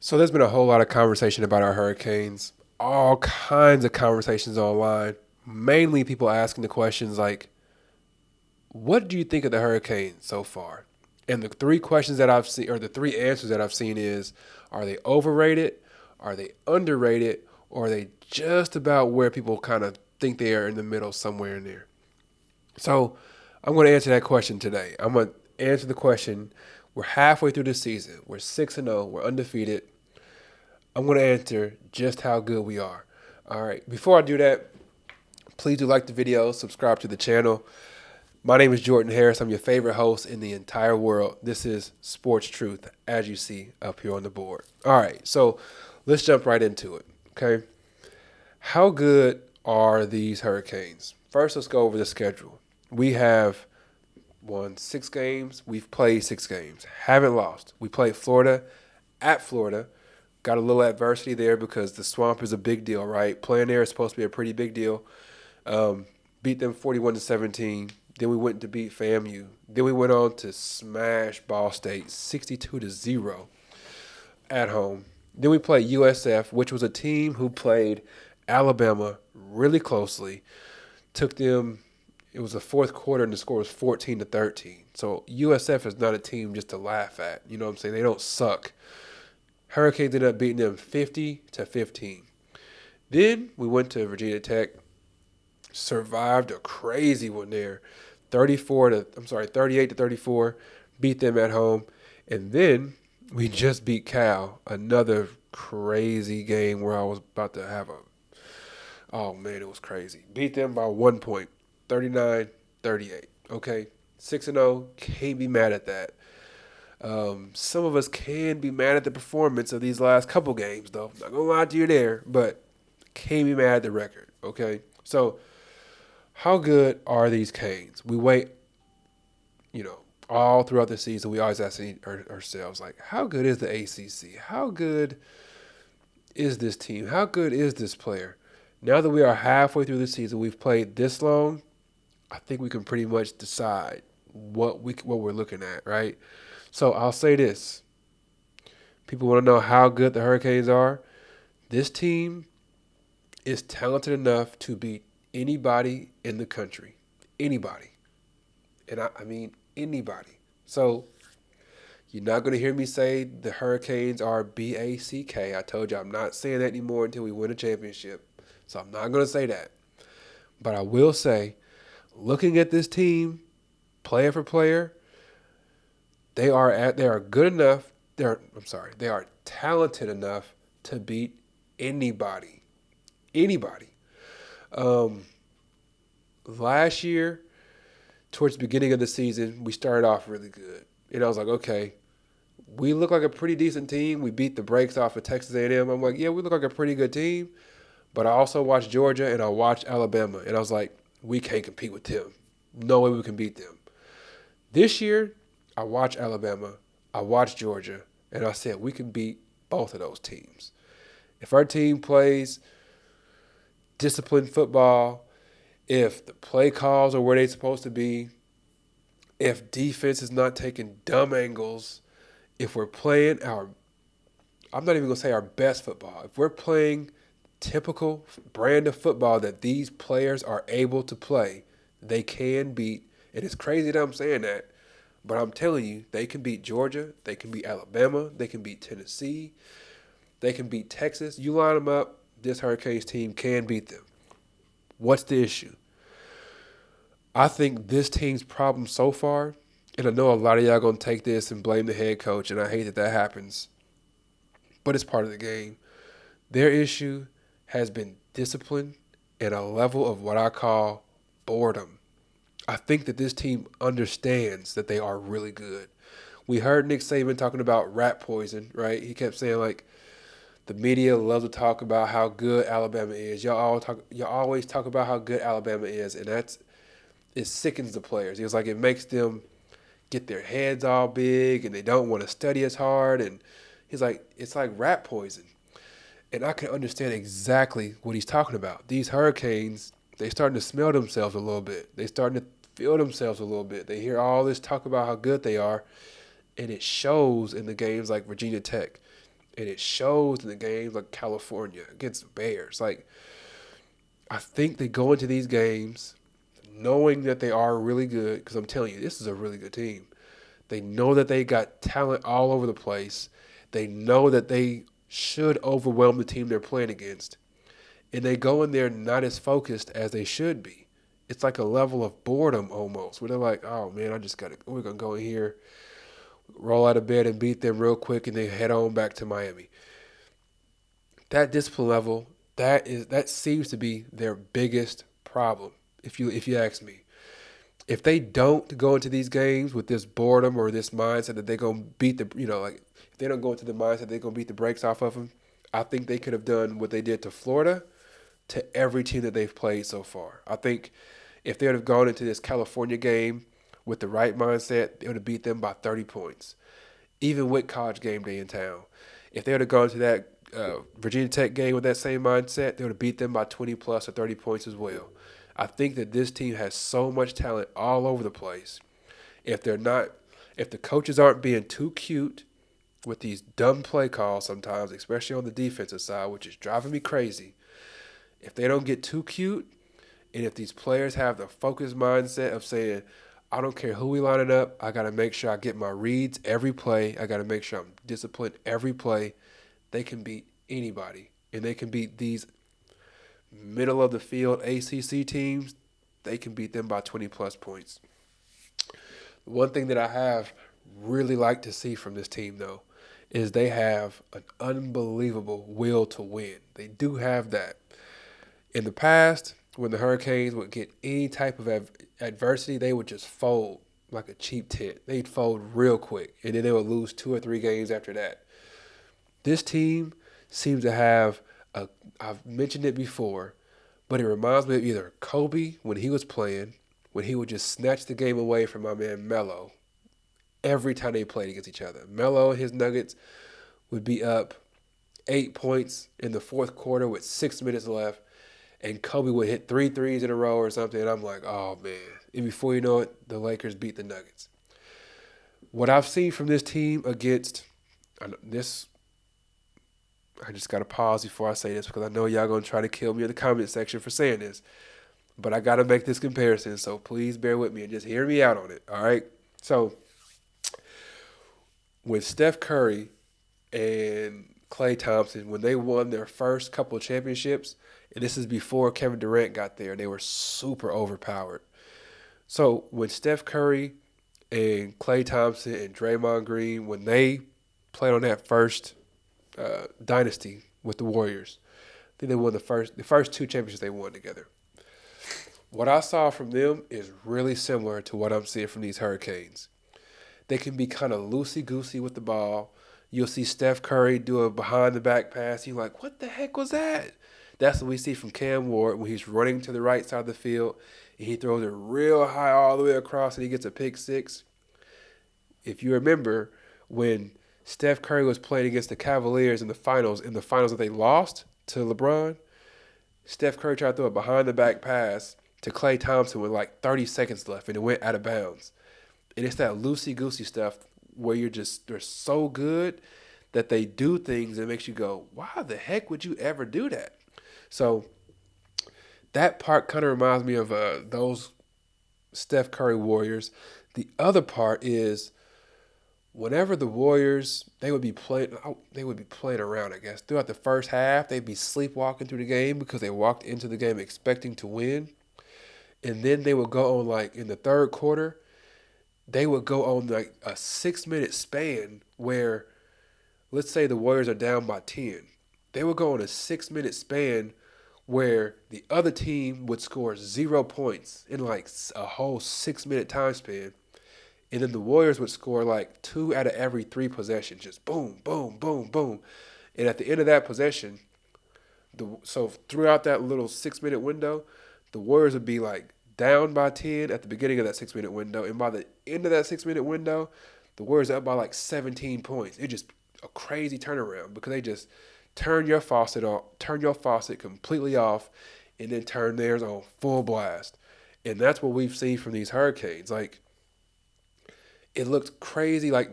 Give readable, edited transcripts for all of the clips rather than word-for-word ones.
So there's been a whole lot of conversation about our hurricanes, all kinds of conversations online. Mainly people asking the questions like, what do you think of the hurricane so far? And the three questions that I've seen, or the three answers that I've seen is, are they overrated? Are they underrated? Or are they just about where people kind of think they are in the middle, somewhere in there? So I'm going to answer that question today. I'm going to answer the question. We're halfway through the season. We're 6-0. We're undefeated. I'm going to answer just how good we are. All right. Before I do that, please do like the video, subscribe to the channel. My name is Jordan Harris. I'm your favorite host in the entire world. This is Sports Truth, as you see up here on the board. All right. So let's jump right into it. Okay. How good are these Hurricanes? First, let's go over the schedule. We have won 6 games. We've played 6 games. Haven't lost. We played Florida at Florida. Got a little adversity there because the swamp is a big deal, right? Playing there is supposed to be a pretty big deal. Beat them 41-17. Then we went to beat FAMU. Then we went on to smash Ball State 62-0 at home. Then we played USF, which was a team who played Alabama really closely. Took them. It was the fourth quarter and the score was 14-13. So USF is not a team just to laugh at. You know what I'm saying? They don't suck. Hurricanes ended up beating them 50-15. Then we went to Virginia Tech, survived a crazy one there, 38-34, beat them at home, and then we just beat Cal, another crazy game where I was about to have oh man, it was crazy. Beat them by 1 point, 39-38. Okay, 6-0, can't be mad at that. Some of us can be mad at the performance of these last couple games, though. Not gonna lie to you there, but can't be mad at the record. Okay, so how good are these Canes? We wait, all throughout the season. We always ask ourselves, like, how good is the ACC? How good is this team? How good is this player? Now that we are halfway through the season, we've played this long. I think we can pretty much decide what we're looking at, right? So I'll say this: people want to know how good the Hurricanes are. This team is talented enough to beat anybody in the country. Anybody. And I mean anybody. So you're not going to hear me say the Hurricanes are BACK. I told you I'm not saying that anymore until we win a championship. So I'm not going to say that. But I will say, looking at this team, player for player, they are good enough. They are talented enough to beat anybody. Anybody. Um, Last year, towards the beginning of the season, we started off really good. And I was like, okay, we look like a pretty decent team. We beat the brakes off of Texas A&M. I'm like, yeah, we look like a pretty good team. But I also watched Georgia and I watched Alabama. And I was like, we can't compete with them. No way we can beat them. This year, I watched Alabama. I watched Georgia. And I said, we can beat both of those teams. If our team plays disciplined football, if the play calls are where they're supposed to be, if defense is not taking dumb angles, if we're playing I'm not even going to say our best football. If we're playing typical brand of football that these players are able to play, they can beat. And it's crazy that I'm saying that, but I'm telling you, they can beat Georgia, they can beat Alabama, they can beat Tennessee, they can beat Texas. You line them up, this Hurricanes team can beat them. What's the issue? I think this team's problem so far, and I know a lot of y'all going to take this and blame the head coach, and I hate that that happens, but it's part of the game. Their issue has been discipline and a level of what I call boredom. I think that this team understands that they are really good. We heard Nick Saban talking about rat poison, right? He kept saying, like, the media loves to talk about how good Alabama is. Y'all always talk about how good Alabama is, and it sickens the players. He was like, it makes them get their heads all big and they don't want to study as hard. And he's like, it's like rat poison. And I can understand exactly what he's talking about. These Hurricanes, they starting to smell themselves a little bit. They starting to feel themselves a little bit. They hear all this talk about how good they are, and it shows in the games like Virginia Tech. And it shows in the games like California against the Bears. Like, I think they go into these games knowing that they are really good, because I'm telling you, this is a really good team. They know that they got talent all over the place. They know that they should overwhelm the team they're playing against. And they go in there not as focused as they should be. It's like a level of boredom almost, where they're like, oh man, we're going to go in here, roll out of bed and beat them real quick, and then head on back to Miami. That discipline level, that seems to be their biggest problem, if you ask me. If they don't go into these games with this boredom or this mindset that they're gonna beat like if they don't go into the mindset they're gonna beat the brakes off of them, I think they could have done what they did to Florida to every team that they've played so far. I think if they would have gone into this California game with the right mindset, they would have beat them by 30 points, even with College game day in town. If they would have gone to that Virginia Tech game with that same mindset, they would have beat them by 20 plus or 30 points as well. I think that this team has so much talent all over the place. If they're not, if the coaches aren't being too cute with these dumb play calls sometimes, especially on the defensive side, which is driving me crazy. If they don't get too cute, and if these players have the focused mindset of saying, I don't care who we lining up, I got to make sure I get my reads every play. I got to make sure I'm disciplined every play. They can beat anybody. And they can beat these middle of the field ACC teams. They can beat them by 20 plus points. One thing that I have really liked to see from this team, though, is they have an unbelievable will to win. They do have that. In the past, when the Hurricanes would get any type of adversity, they would just fold like a cheap tent. They'd fold real quick, and then they would lose 2 or 3 games after that. This team seems to have I've mentioned it before, but it reminds me of either Kobe when he was playing, when he would just snatch the game away from my man Melo every time they played against each other. Melo and his Nuggets would be up 8 points in the fourth quarter with 6 minutes left, and Kobe would hit 3 threes in a row or something, and I'm like, oh man. And before you know it, the Lakers beat the Nuggets. What I've seen from this team against this, I just got to pause before I say this because I know y'all going to try to kill me in the comment section for saying this. But I got to make this comparison, so please bear with me and just hear me out on it, all right? So, when Steph Curry and Klay Thompson, when they won their first couple of championships, and this is before Kevin Durant got there, they were super overpowered. So, when Steph Curry and Klay Thompson and Draymond Green, when they played on that first dynasty with the Warriors. I think they won the first 2 championships they won together. What I saw from them is really similar to what I'm seeing from these Hurricanes. They can be kind of loosey-goosey with the ball. You'll see Steph Curry do a behind-the-back pass. You're like, what the heck was that? That's what we see from Cam Ward when he's running to the right side of the field, and he throws it real high all the way across, and he gets a pick six. If you remember, when Steph Curry was playing against the Cavaliers in the finals that they lost to LeBron, Steph Curry tried to throw a behind-the-back pass to Klay Thompson with like 30 seconds left, and it went out of bounds. And it's that loosey-goosey stuff where they're so good that they do things that makes you go, why the heck would you ever do that? So that part kind of reminds me of those Steph Curry Warriors. The other part is whenever the Warriors, they would be playing around, I guess. Throughout the first half, they'd be sleepwalking through the game because they walked into the game expecting to win. And then they would go on, like, in the third quarter, they would go on, like, a 6-minute span where, let's say the Warriors are down by 10. They would go on a 6-minute span where the other team would score 0 points in, like, a whole 6-minute time span. And then the Warriors would score like 2 out of every 3 possessions, just boom, boom, boom, boom. And at the end of that possession, so throughout that little 6-minute window, the Warriors would be like down by 10 at the beginning of that 6-minute window. And by the end of that 6-minute window, the Warriors are up by like 17 points. It's just a crazy turnaround because they just turn your faucet completely off, and then turn theirs on full blast. And that's what we've seen from these Hurricanes. Like, it looked crazy. Like,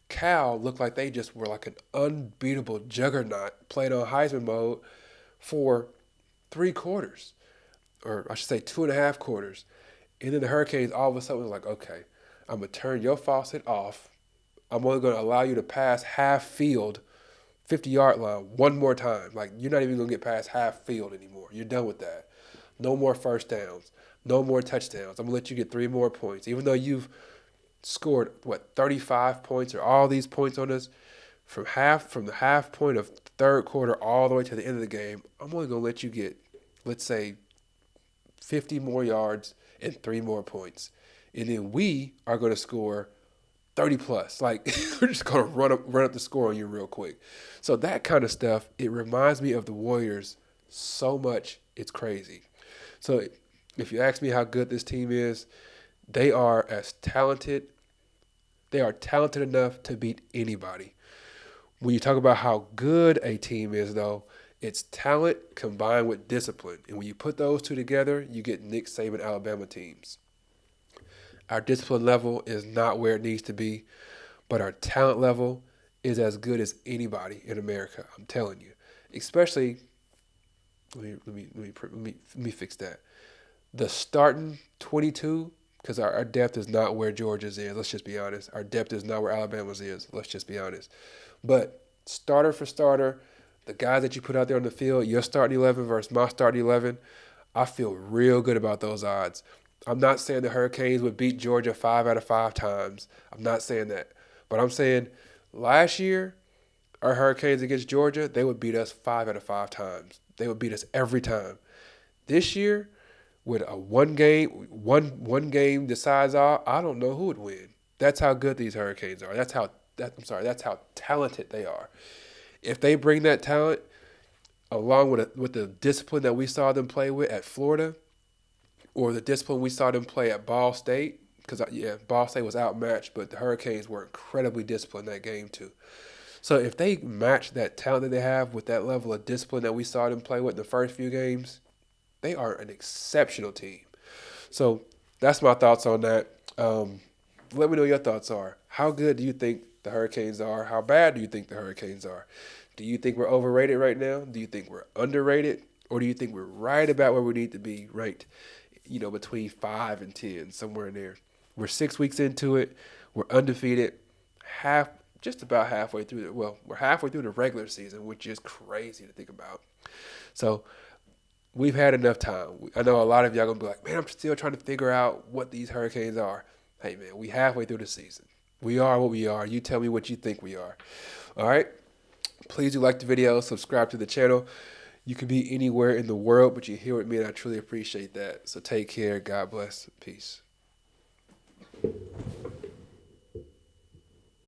Cal looked like they just were like an unbeatable juggernaut playing on Heisman mode for 3 quarters, or I should say 2.5 quarters. And then the Hurricanes all of a sudden was like, okay, I'm going to turn your faucet off. I'm only going to allow you to pass half field, 50-yard line one more time. Like, you're not even going to get past half field anymore. You're done with that. No more first downs. No more touchdowns. I'm going to let you get 3 more points. Even though you've scored, 35 points or all these points on us, from the half point of third quarter all the way to the end of the game, I'm only going to let you get, let's say, 50 more yards and 3 more points. And then we are going to score 30 plus. Like, we're just going to run up the score on you real quick. So that kind of stuff, it reminds me of the Warriors so much, it's crazy. So if you ask me how good this team is, they are as talented. They are talented enough to beat anybody. When you talk about how good a team is, though, it's talent combined with discipline. And when you put those two together, you get Nick Saban Alabama teams. Our discipline level is not where it needs to be, but our talent level is as good as anybody in America. I'm telling you. Especially, let me fix that. The starting 22, because our depth is not where Georgia's is. Let's just be honest. Our depth is not where Alabama's is. Let's just be honest. But starter for starter, the guys that you put out there on the field, your starting 11 versus my starting 11, I feel real good about those odds. I'm not saying the Hurricanes would beat Georgia 5 out of 5 times. I'm not saying that. But I'm saying last year, our Hurricanes against Georgia, they would beat us 5 out of 5 times. They would beat us every time. This year, with a one game decides all, I don't know who would win. That's how good these Hurricanes are. That's how talented they are. If they bring that talent along with the discipline that we saw them play with at Florida, or the discipline we saw them play at Ball State, because Ball State was outmatched, but the Hurricanes were incredibly disciplined that game too. So if they match that talent that they have with that level of discipline that we saw them play with in the first few games, they are an exceptional team. So that's my thoughts on that. Let me know your thoughts are. How good do you think the Hurricanes are? How bad do you think the Hurricanes are? Do you think we're overrated right now? Do you think we're underrated? Or do you think we're right about where we need to be ranked, between 5 and 10, somewhere in there? We're 6 weeks into it. We're undefeated. Just about halfway through we're halfway through the regular season, which is crazy to think about. So we've had enough time. I know a lot of y'all gonna be like, man, I'm still trying to figure out what these Hurricanes are. Hey, man, we halfway through the season. We are what we are. You tell me what you think we are. All right? Please do like the video, subscribe to the channel. You can be anywhere in the world, but you're here with me, and I truly appreciate that. So take care. God bless. Peace.